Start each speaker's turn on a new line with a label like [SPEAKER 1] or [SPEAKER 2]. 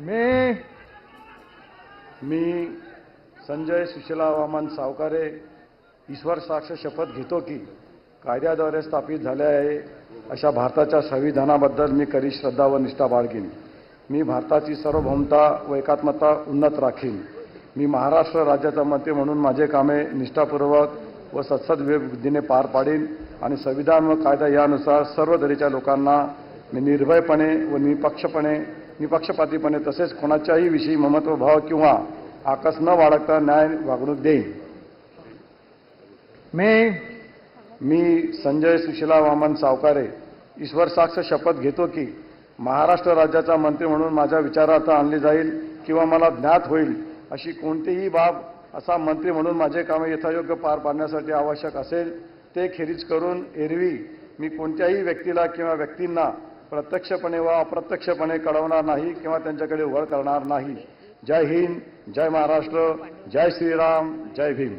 [SPEAKER 1] मी संजय सुशीला वामन सावकारे ईश्वर साक्ष शपथ घेतो की कायद्याद्वारे स्थापित झाले आहे अशा भारताच्या संविधानाबद्दल मी खरी श्रद्धा व निष्ठा बाळगीन. मी भारताची सार्वभौमता व एकात्मता उन्नत राखीन. मी महाराष्ट्र राज्याचा मंत्री म्हणून माझे कामे निष्ठापूर्वक व सत्सद्विधीने पार पाडीन आणि संविधान व कायदा यानुसार सर्व दरीच्या लोकांना मी निर्भयपणे व निपक्षपातीपणे तसेच कोणाच्याही विषयी ममत्वभाव किंवा आकस न बाळगता न्याय वागणूक देईन. मी संजय सुशीला वामन सावकारे ईश्वर साक्ष शपथ घेतो की महाराष्ट्र राज्याचा मंत्री म्हणून माझ्या विचारार्थ आणली जाईल किंवा मला ज्ञात होईल अशी कोणतीही बाब असा मंत्री म्हणून माझे कामे यथायोग्य पार पाडण्यासाठी आवश्यक असेल ते खेरीज करून एरवी मी कोणत्याही व्यक्तीला किंवा व्यक्तींना प्रत्यक्षपणे व अप्रत्यक्षपणे कळवणार नाही किंवा त्यांच्याकडे वळ करणार नाही. जय हिंद, जय महाराष्ट्र, जय श्रीराम, जय भीम.